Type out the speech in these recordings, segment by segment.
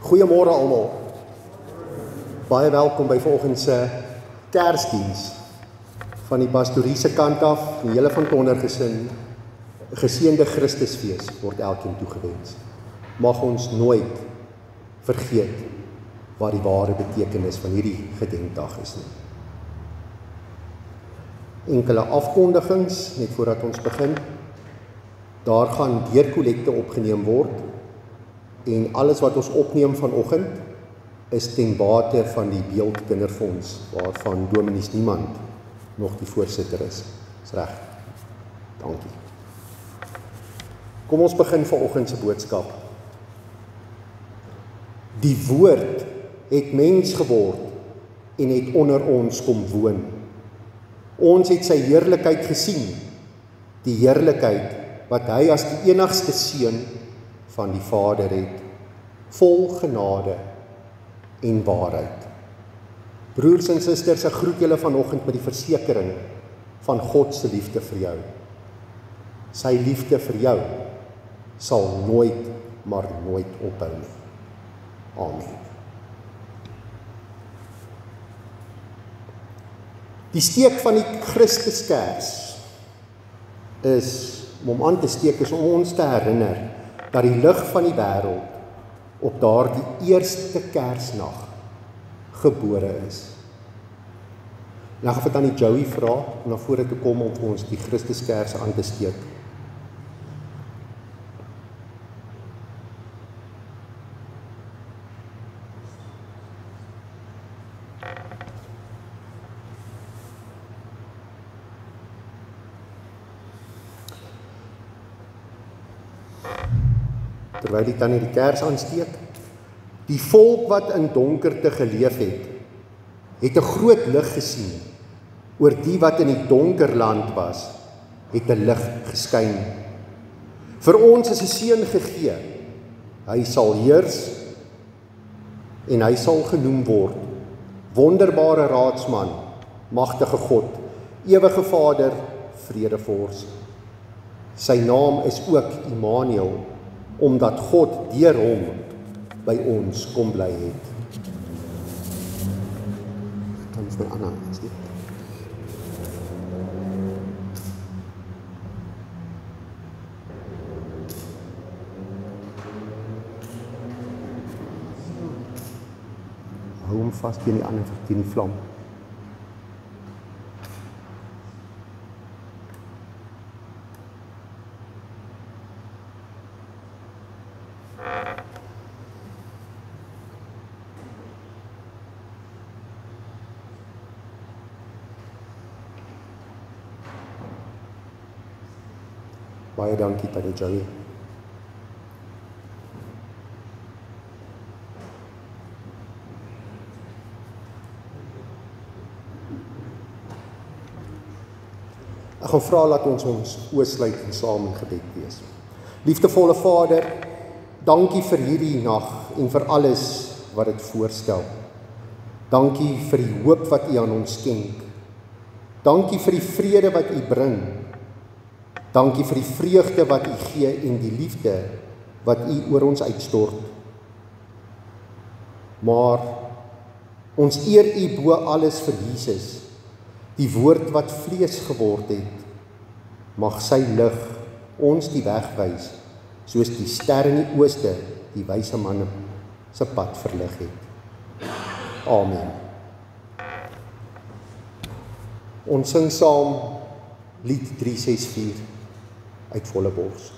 Goeiemôre almal. Baie welkom by vanoggend se Kersdiens. Van die pastoriese kant af, die hele van Tonner gesin, geseënde Christusfees word elkeen toegewens. Mag ons nooit vergeet wat die ware betekenis van hierdie gedenkdag is nie. Enkele afkondigings, net voordat ons begin. Daar gaan deurkollekte opgeneem word en alles wat ons opneem vanoggend is ten bate van die Beeld Kinderfonds, waarvan Dominee Niemand nog die voorsitter is. Dis reg. Dankie. Kom ons begin vanoggend se boodskap. Die woord het mens geword en het onder ons kom woon. Ons het sy heerlikheid gesien, die heerlikheid wat hy as die enigste seun van die Vader het, vol genade en waarheid. Broers en susters, ek groet julle vanoggend met die versekering van God se liefde vir jou. Sy liefde vir jou sal nooit, maar nooit ophou nie. Amen. Die steek van die Christuskers is, om hom aan te steek, is om ons te herinner dat die lig van die wêreld op daardie eerste Kersnag gebore is. Nou gaan ek vir tannie Joey vra om na vore te kom om vir ons die Christuskers aan te steek. Terwyl die tannie die kers aansteek, die volk wat in donkerte geleef het 'n groot lig gesien. Oor die wat in die donker land was, het 'n lig geskyn. Vir ons is 'n seun gegee. Hy sal heers en hy sal genoem word Wonderbare Raadsman, Magtige God, Ewige Vader, Vredevors. Sy naam is ook Immanuel, omdat God deur hom by ons kom bly het. Kan ons my Anna aansteek? Hou hom vas teen die ander, teen die vlam. Baie dankie, tannie Joey. Ek gaan vra dat ons oë sluit en saam in gebed wees. Liefdevolle Vader, dankie vir hierdie nag en vir alles wat dit voorstel. Dankie vir die hoop wat U aan ons skenk. Dankie vir die vrede wat U bring. Dankie vir die vreugde wat U gee en die liefde wat U oor ons uitstort. Maar ons eer U bo alles vir Jesus, die woord wat vlees geword het. Mag sy lig ons die weg wys, soos die ster in die ooste die wyse man se pad verlig het. Amen. Ons sing saam lied 364 uit volle bors. Oh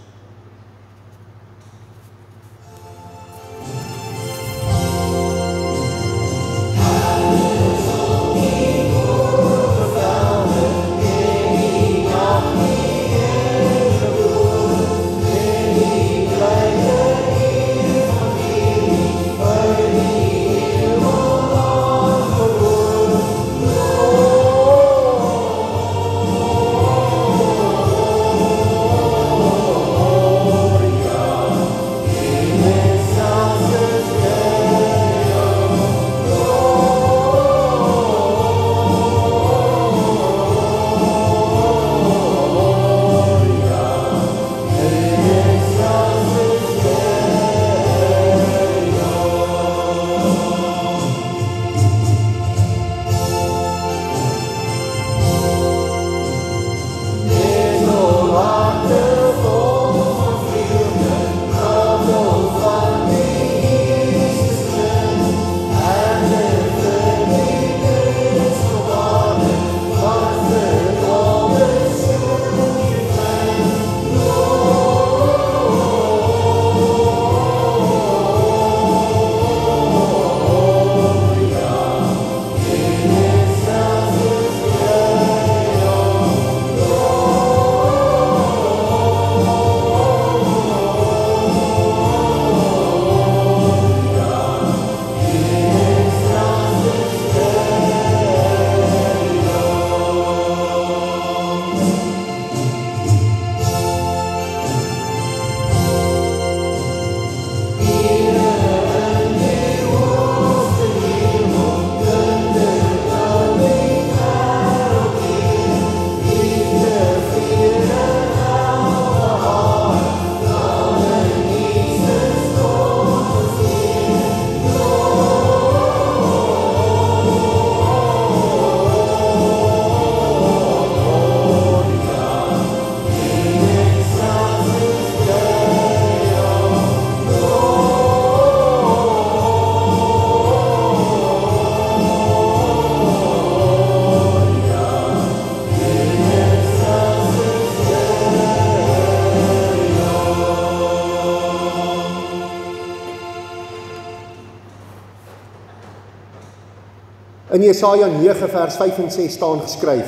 In Jesaja 9 vers 5 en 6 staan geskryf: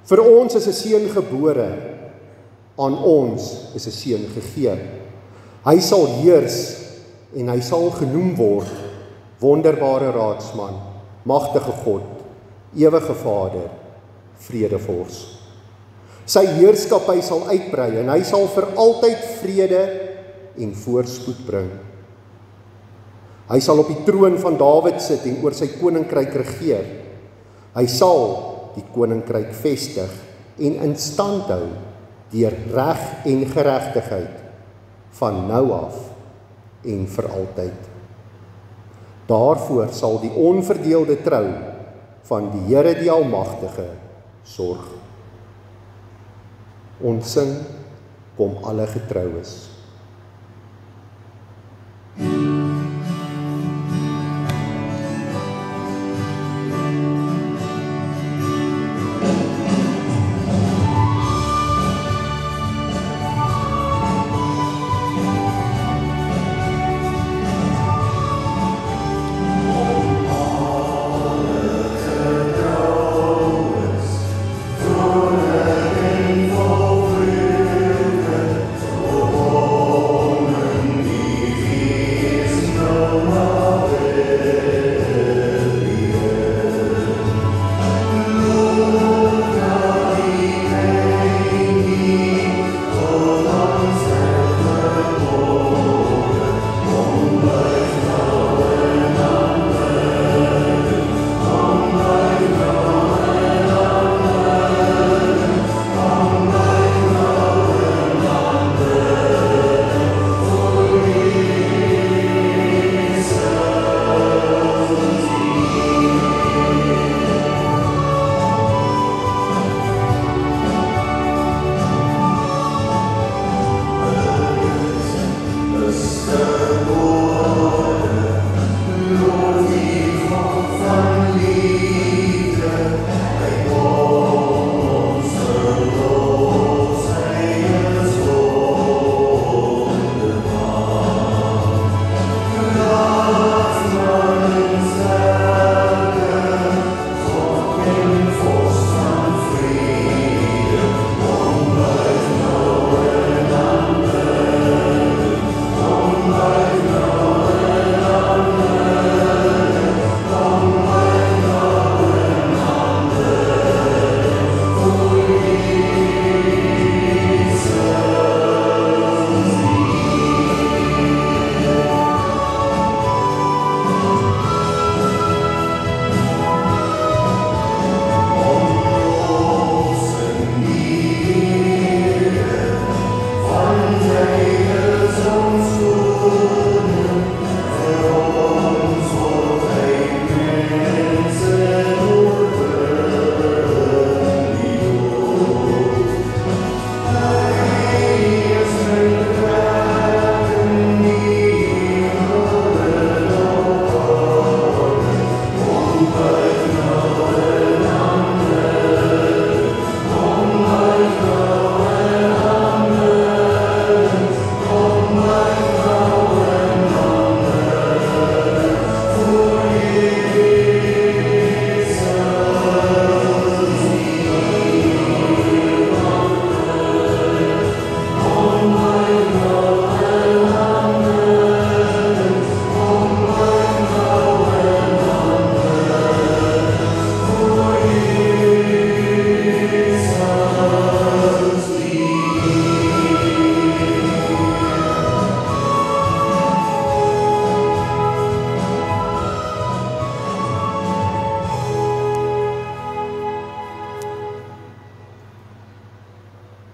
Vir ons is 'n seun gebore, aan ons is 'n seun gegee. Hy sal heers en hy sal genoem word Wonderbare Raadsman, Magtige God, Ewige Vader, Vredevors. Sy heerskappy sal uitbrei en hy sal vir altyd vrede en voorspoed bring. Hy sal op die troon van Dawid sit en oor sy koninkryk regeer. Hy sal die koninkryk vestig en in stand hou deur reg en geregtigheid van nou af en vir altyd. Daarvoor sal die onverdeelde trou van die Here die Almagtige sorg. Ons sing, kom alle getroues.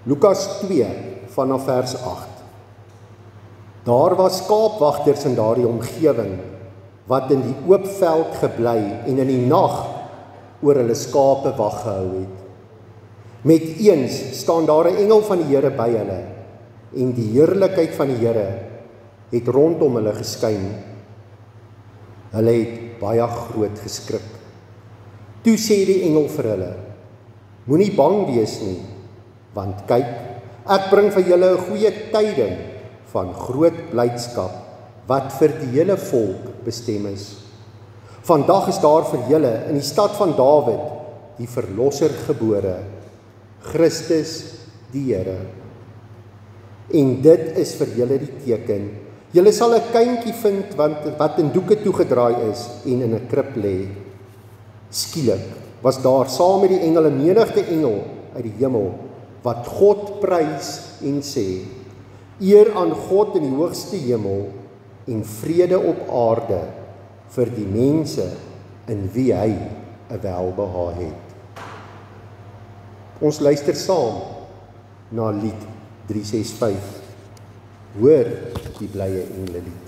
Lukas 2 vanaf vers 8. Daar was skaapwagters in daardie omgewing wat in die oop veld gebly en in die nag oor hulle skape wag gehou het. Met eens staan daar 'n engel van die Here by hulle en die heerlikheid van die Here het rondom hulle geskyn. Hulle het baie groot geskrik. Toe sê die engel vir hulle: Moenie bang wees nie, want kyk, ek bring vir julle 'n goeie tyding van groot blydskap wat vir die hele volk bestem is. Vandag is daar vir julle in die stad van Dawid die verlosser gebore, Christus die Here. En dit is vir julle die teken. Julle sal 'n kindjie vind wat in doeke toegedraai is en in 'n krib lê. Skielik was daar saam met die engele menigte engel uit die hemel wat God prys en sê: Eer aan God in die hoogste hemel en vrede op aarde vir die mense in wie hy 'n welbehae het. Ons luister saam na lied 365. Hoor die blye englelied.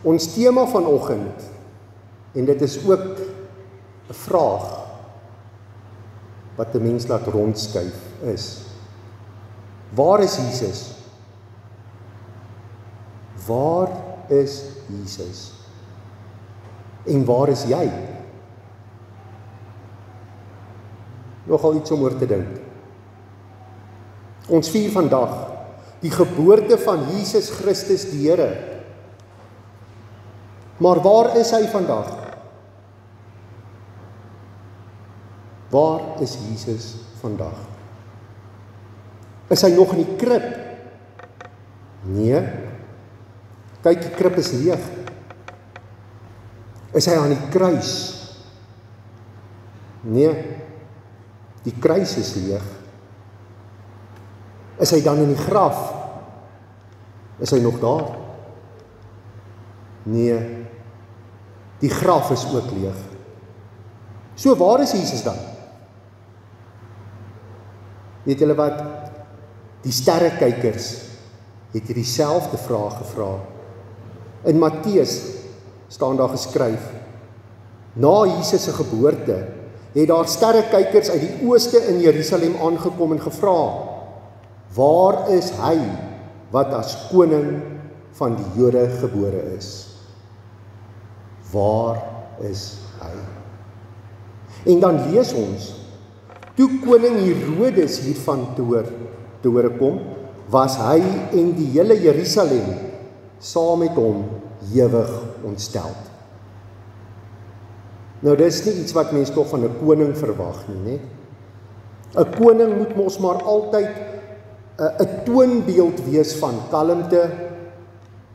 Ons tema vanoggend, en dit is ook 'n vraag wat 'n mens laat rondskuif, is: waar is Jesus? Waar is Jesus? En waar is jy? Nogal iets om oor te dink. Ons vier vandag die geboorte van Jesus Christus die Here. Maar waar is hy vandag? Waar is Jesus vandag? Is hy nog in die krib? Nee. Kyk, die krib is leeg. Is hy aan die kruis? Nee. Die kruis is leeg. Is hy dan in die graf? Is hy nog daar? Nee. Die graf is ook leeg. So waar is Jesus dan? Weet julle wat? Die sterrekykers het hierdie selfde vraag gevra. In Matteus staan daar geskryf, na Jesus se geboorte, het daar sterrekykers uit die ooste in Jerusalem aangekom en gevra, waar is hy wat as koning van die Jode gebore is? Waar is hy? En dan lees ons, toe koning Herodes hiervan te hore kom, was hy en die hele Jerusalem saam met hom ewig ontsteld. Nou dis nie iets wat mens toch van 'n koning verwag nie, né? 'n koning moet mos maar altyd 'n toonbeeld wees van kalmte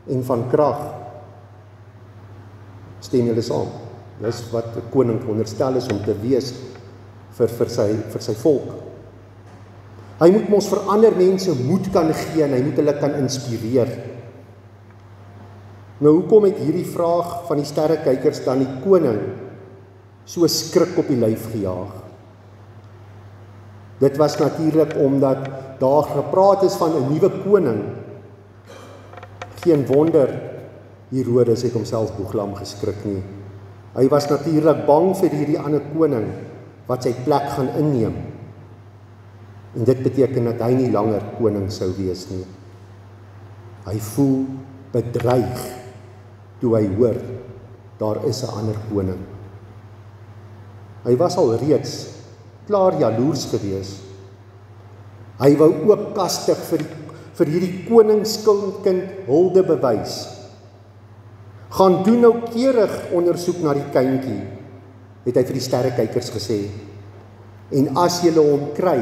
en van krag. Stem julle saam? Dis wat 'n koning veronderstel is om te wees vir sy volk. Hy moet mos vir ander mense moed kan gee en hy moet hulle kan inspireer. Nou hoekom het hierdie vraag van die sterrekykers dan die koning so skrik op die lyf gejaag? Dit was natuurlik omdat daar gepraat is van 'n nuwe koning. Geen wonder Herodes het homself boeglam geskrik nie. Hy was natuurlik bang vir hierdie ander koning wat sy plek gaan inneem. En dit beteken dat hy nie langer koning sou wees nie. Hy voel bedreig toe hy hoor, daar is 'n ander koning. Hy was al reeds klaar jaloers gewees. Hy wou ook kastig vir hierdie koningskind hulde bewys. Gaan doen noukeurig ondersoek na die kindjie, het hy vir die sterrekykers gesê. En as julle hom kry,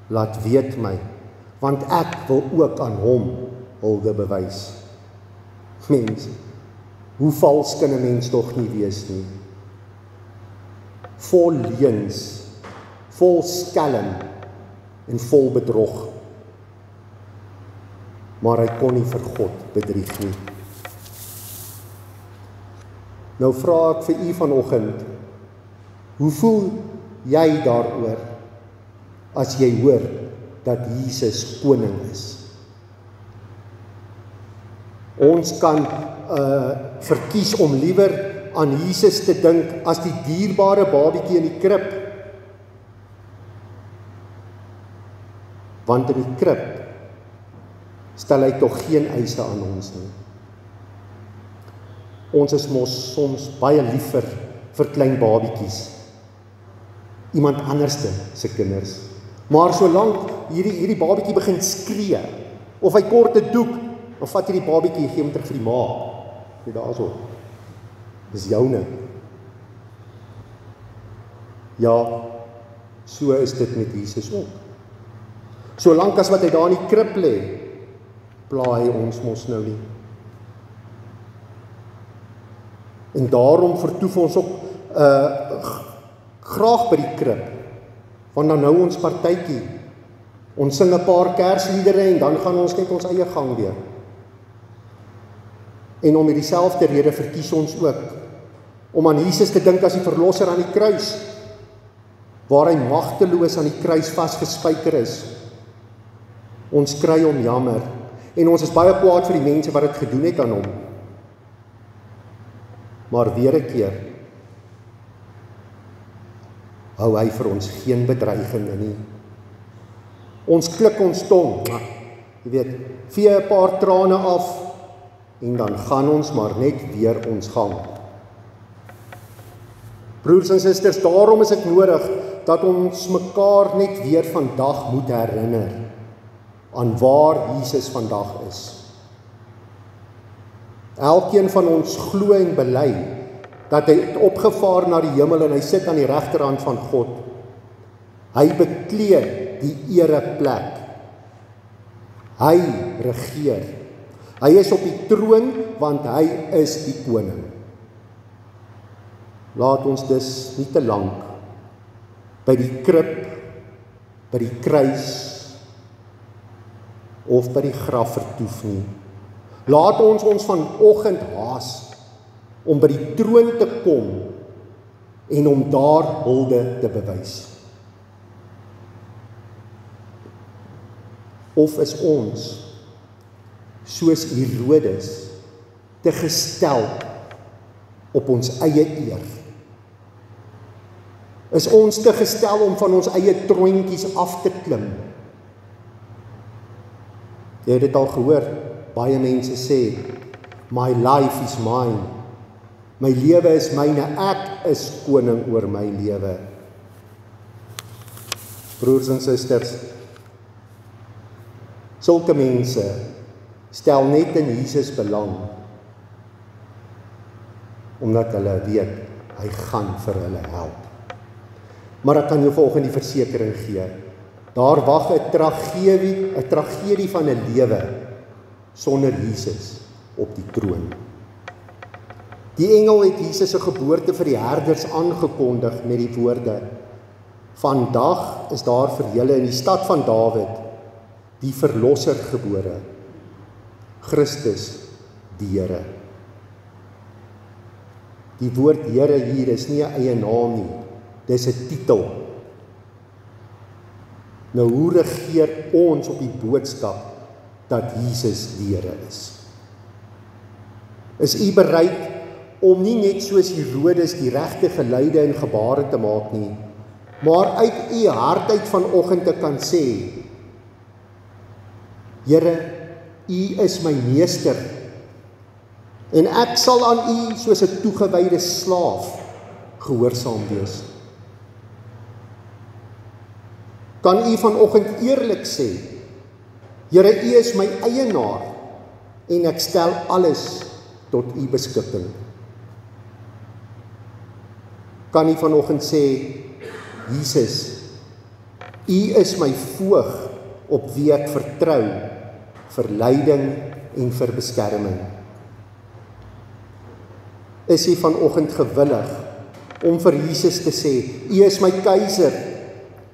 laat weet my, want ek wil ook aan hom hulde bewys. Mense, hoe vals kan 'n mens tog nie wees nie? Vol leuns, vol skelm en vol bedrog. Maar hy kon nie vir God bedrieg nie. Nou vra ek vir u vanoggend, hoe voel jy daaroor as jy hoor dat Jesus koning is? Ons kan verkies om liewer aan Jesus te dink as die dierbare babietjie in die krib. Want in die krib stel hy tog geen eise aan ons nie. Ons is mos soms baie lief vir klein babietjies. Iemand anderste se kinders. Maar solank hierdie babietjie begin skree, of hy kort 'n doek, dan vat hierdie babietjie en gee hom terug vir die ma. Sê daarso. Dis joune. Ja, so is dit met Jesus ook. Solank as wat hy daar in die krib lê, pla hy ons mos nou nie. En daarom vertoef ons ook graag by die krib, want dan hou ons partytjie. Ons sing 'n paar kersliedere en dan gaan ons net ons eie gang weer. En om hierdie selfde rede verkies ons ook om aan Jesus te dink as die verlosser aan die kruis, waar hy magteloos aan die kruis vasgespijker is. Ons kry hom jammer en ons is baie kwaad vir die mense wat dit gedoen het aan hom. Maar weer 'n keer hou hy vir ons geen bedreiging in nie. Ons klik ons tong, jy weet, vee 'n paar trane af en dan gaan ons maar net weer ons gang. Broers en susters, daarom is dit nodig dat ons mekaar net weer vandag moet herinner aan waar Jesus vandag is. Elkeen van ons glo en bely dat hy het opgevaar na die hemel en hy sit aan die regterhand van God. Hy beklee die ereplek. Hy regeer. Hy is op die troon want hy is die koning. Laat ons dus nie te lank by die krib, by die kruis of by die graf vertoef nie. Laat ons vanoggend haas om by die troon te kom en om daar hulde te bewys. Of is ons, soos Herodes, te gestel op ons eie eer? Is ons te gestel om van ons eie troontjies af te klim? Jy het dit al gehoor, baie mense sê, my life is mine. My lewe is myne, ek is koning oor my lewe. Broers en susters, sulke mense stel net in Jesus belang, omdat hulle weet, hy gaan vir hulle help. Maar ek kan jou volgende die versekering gee, daar wag 'n tragedie van 'n lewe sonder Jesus op die troon. Die engel het Jesus se geboorte vir die herders aangekondig met die woorde: vandag is daar vir julle in die stad van Dawid die verlosser gebore, Christus die Here. Die woord Here hier is nie 'n eie naam nie, dis 'n titel. Nou hoe regeer ons op die boodskap dat Jesus die Here is? Is u bereid om nie net soos Herodes die regte geluide en gebare te maak nie, maar uit u hart uit vanoggend te kan sê: Here, u is my meester, en ek sal aan u soos 'n toegewyde slaaf gehoorsaam wees. Kan u vanoggend eerlik sê: Here, u is my eienaar, en ek stel alles tot u beskikking. Kan u vanoggend sê: Jesus, u is my voog op wie ek vertrou vir leiding en vir beskerming. Is u vanoggend gewillig om vir Jesus te sê: U is my keiser,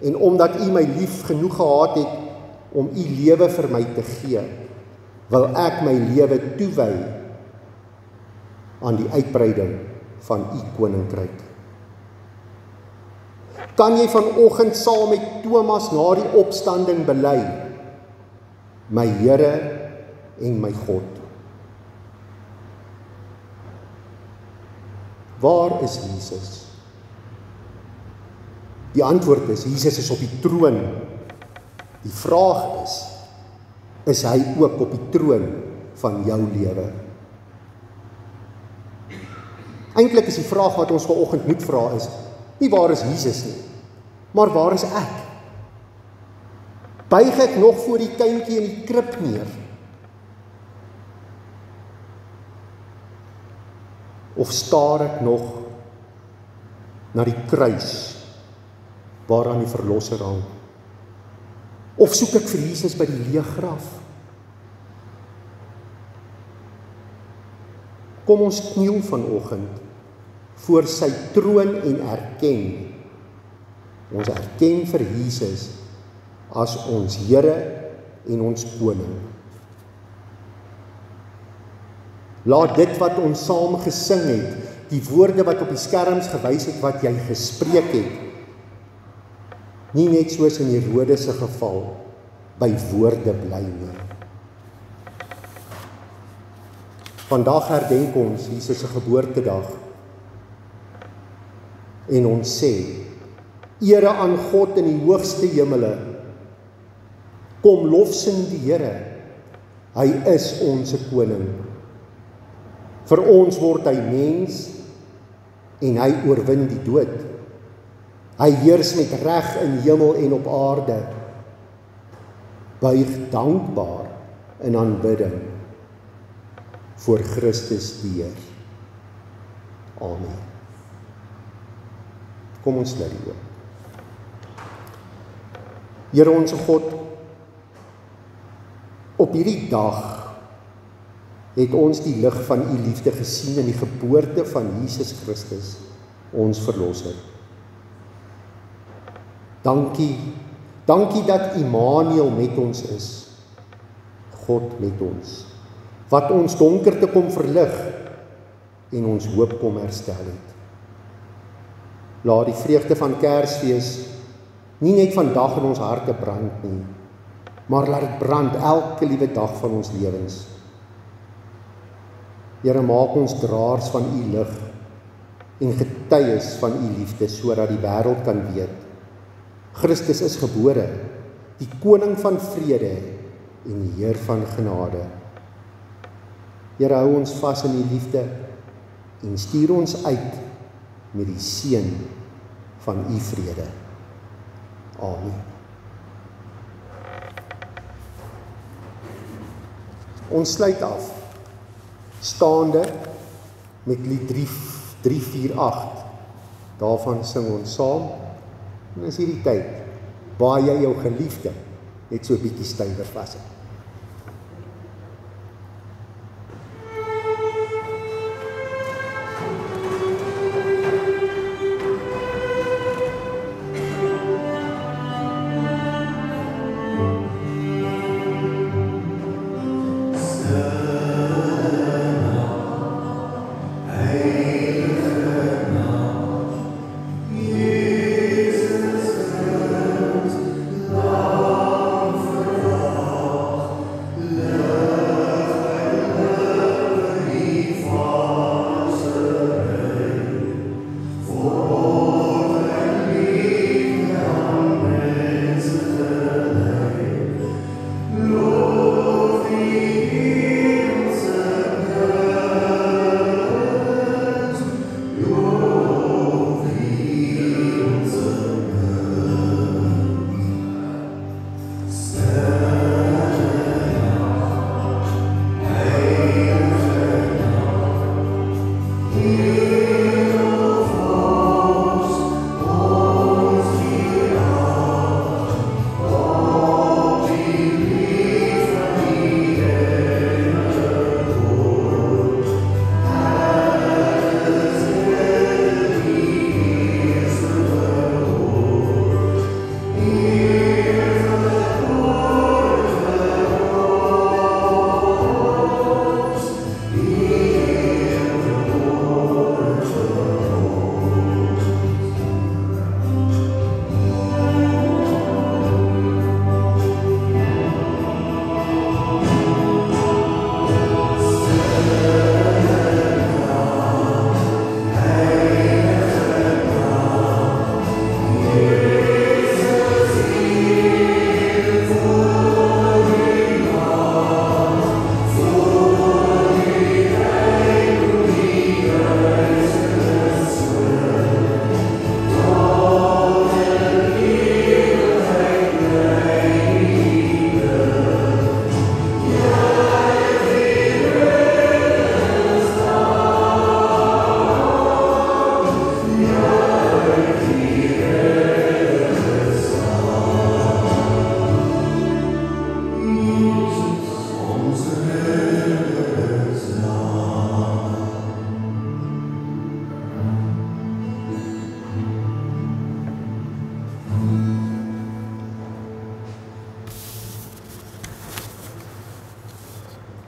en omdat u my lief genoeg gehad het om u lewe vir my te gee, wil ek my lewe toewy aan die uitbreiding van u koninkryk. Kan jy vanoggend saam met Thomas na die opstanding bely: my Here en my God? Waar is Jesus? Die antwoord is, Jesus is op die troon. Die vraag is hy ook op die troon van jou lewe? Eintlik is die vraag wat ons vanoggend moet vra is, nie waar is Jesus nie, maar waar is ek? Buig ek nog voor die kindjie in die krib neer? Of staar ek nog na die kruis waaraan die verlosser hang? Of soek ek vir Jesus by die leë graf? Kom ons kniel vanoggend voor sy troon en erken. Ons erken vir Jesus as ons Here en ons koning. Laat dit wat ons saam gesing het, die woorde wat op die skerms gewys het wat jy gespreek het, nie net soos in Herodes se geval by woorde bly nie. Vandag herdenk ons Jesus se geboortedag en ons sê: Ere aan God in die hoogste hemele. Kom lofsing die Here. Hy is ons koning. Vir ons word hy mens en hy oorwin die dood. Hy heers met reg in hemel en op aarde. Buig dankbaar in aanbidding voor Christus die Heer. Amen. Kom ons sluit die oë. Here ons God, op hierdie dag het ons die lig van u liefde gesien in die geboorte van Jesus Christus, ons verlosser. Dankie dat Immanuel met ons is, God met ons, wat ons donkerte kom verlig en ons hoop kom herstel het. Laat die vreugde van Kersfees nie net vandag in ons harte brand nie, maar laat dit brand elke liewe dag van ons lewens. Here, maak ons draers van u lig en getuies van u liefde, sodat die wêreld kan weet, Christus is gebore, die koning van vrede en die Heer van genade. Here, hou ons vas in die liefde en stuur ons uit met die seën van u vrede. Amen. Ons sluit af, staande met lied 348. Daarvan sing ons saam. En is hierdie tyd waar jy jou geliefde net so 'n bietjie stywer vashou.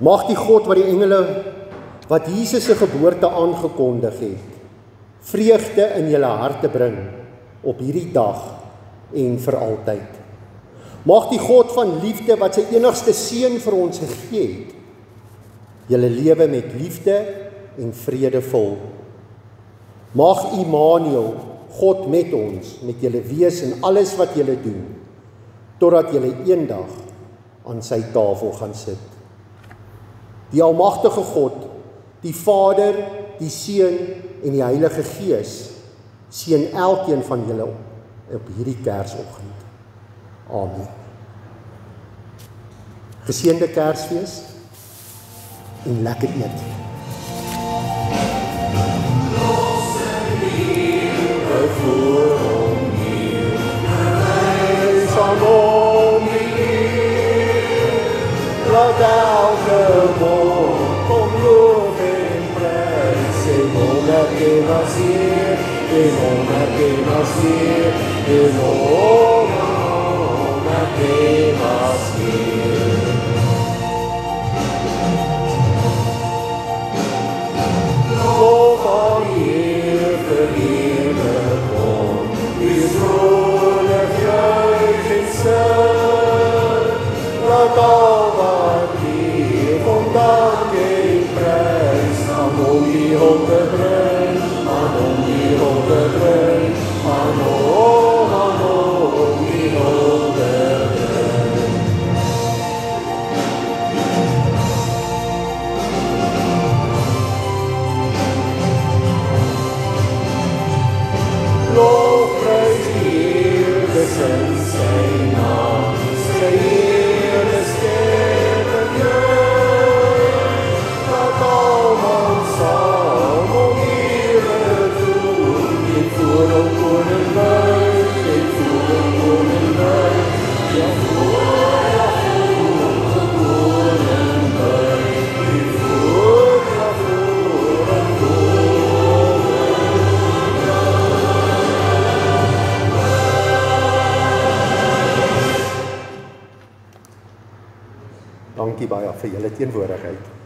Mag die God wat die engele wat Jesus se geboorte aangekondig het, vreugde in julle harte bring op hierdie dag en vir altyd. Mag die God van liefde wat sy enigste seun vir ons gegee het, julle lewe met liefde en vrede vul. Mag Immanuel, God met ons, met julle wees in alles wat julle doen, totdat julle eendag aan sy tafel gaan sit. Die almagtige God, die Vader, die Seun en die Heilige Gees, seën elkeen van julle op hierdie Kersoggend. Amen. Geseënde Kersfees en lekker eet. Voor hom hier, hy sal hom hier, laat elke mond kom loof en prys, en honderd as hier, en honderd as hier, en honderd as hier. Loof aan Heer verheerlijk hom, wees vrolijk, juich en sing, Dankie baie vir julle teenwoordigheid.